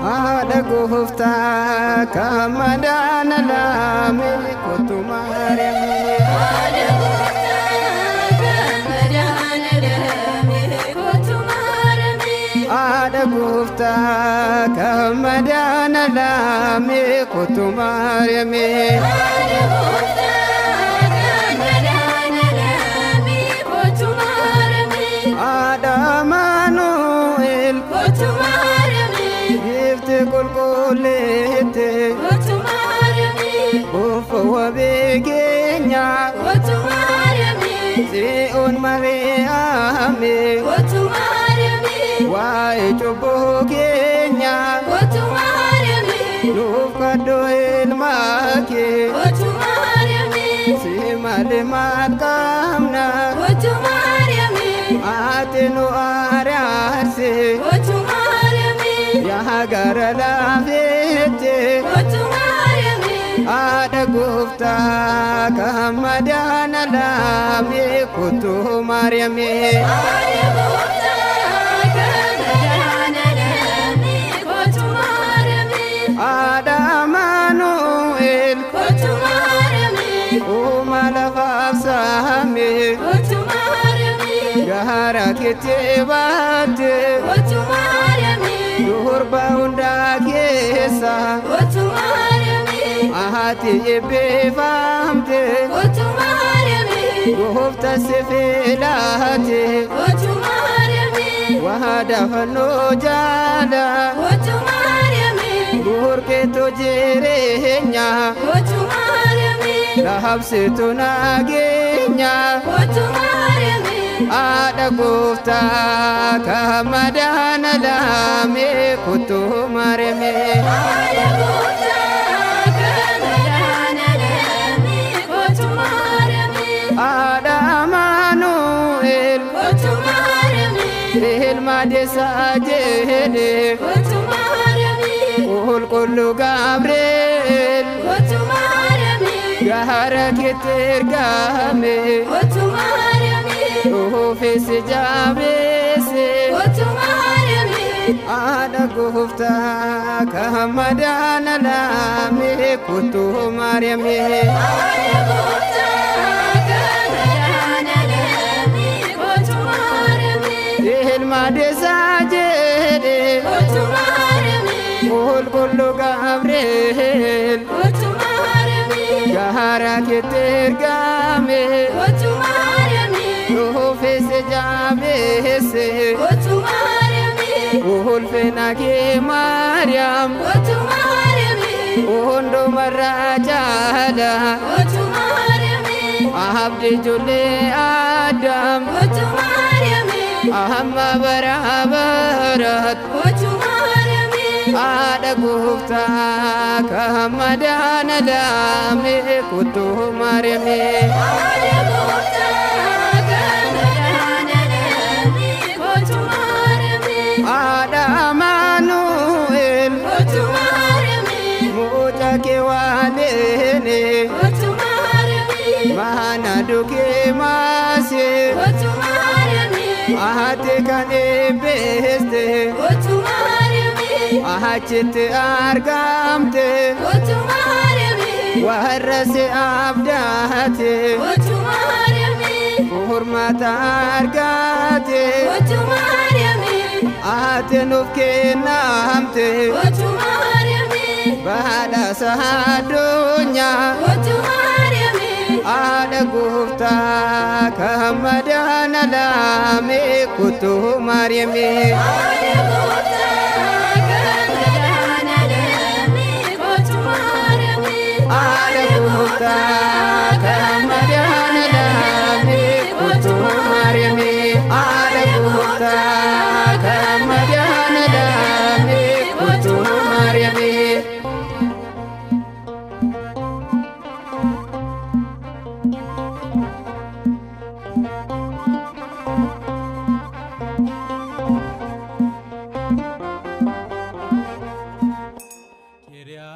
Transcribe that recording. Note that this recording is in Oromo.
Ada gufta kamadana lami kutu Mariami. Ada gufta kamadana lami kutu Mariami. Ada gufta kamadana lami kutu Mariami. Ada gufta kamadana lami kutu Mariami. Ada Manuel kutu Mariami. Gifte kulkulete kutu Mariami. Ufa wabegenya kutu Mariami. Zion Mariami kutu Mariami. Wae chubogenya kutu Mariami. Nufka doel maki kutu Mariami. Simale makamna kutu Mariami. Atenu arase kutu Mariami. Yahagara lafete kutu Mariami. Ada gufta kamadana lami kutu Mariami. Ada gufta kamadana lami kutu Mariami. Ada Manuel kutu Mariami. umala fafsame kutu Mariami. Gahara kitibate kutu Mariami. Durba unda kesa kutu Mariami. Ahati ebefamte kutu Mariami. Gufta sefilate kutu Mariami. Wahada fano jala kutu Mariami. Burke to jirenya kutu Mariami. Lahabse to nagenya kutu Mariami. Ada gufta kamadana lami kutu Mariami. Ada gufta kamadana lami kutu Mariami. Ada Manuel kutu Mariami. ilma desa jede kutu Mariami. kullu Gabriel kutu Mariami. Gahara kitirgame kutu Mariami. Ufis jabese kutu Mariami. Ada gufta kamadana lami kutu Mariami. Ada gufta kamadana lami kutu Mariami. ilma desa jede kutu Mariami. kullu Gabriel kutu Mariami. Gahara kitirgame kutu Mariami. Ufis jabese kutu Mariami. ulfina ke Mariam kutu Mariami. undo marajala kutu Mariami. abdi jule Adam kutu Mariami. amma barabarat kutu Mariami. Ada gufta kamadana lami kutu Mariami. Ada gufta kamadana lami kutu Mariami. Ada Manuel kutu Mariami. muja ke walene kutu Mariami. mana duke mase kutu Mariami. ahate kane beste kutu Mariami. ahachit argamte kutu Mariami. warase abdate kutu Mariami. hurmata argate kutu Mariami. ahate nufke namte kutu Mariami. bada sahadunya kutu Mariami. Ada gufta kamadana lami kutu Mariami. Ada gufta kamadana lami kutu Mariami. Ada gufta kamadana lami kutu Mariami. Ada gufta kamadana lami kutu Mariami. Kiria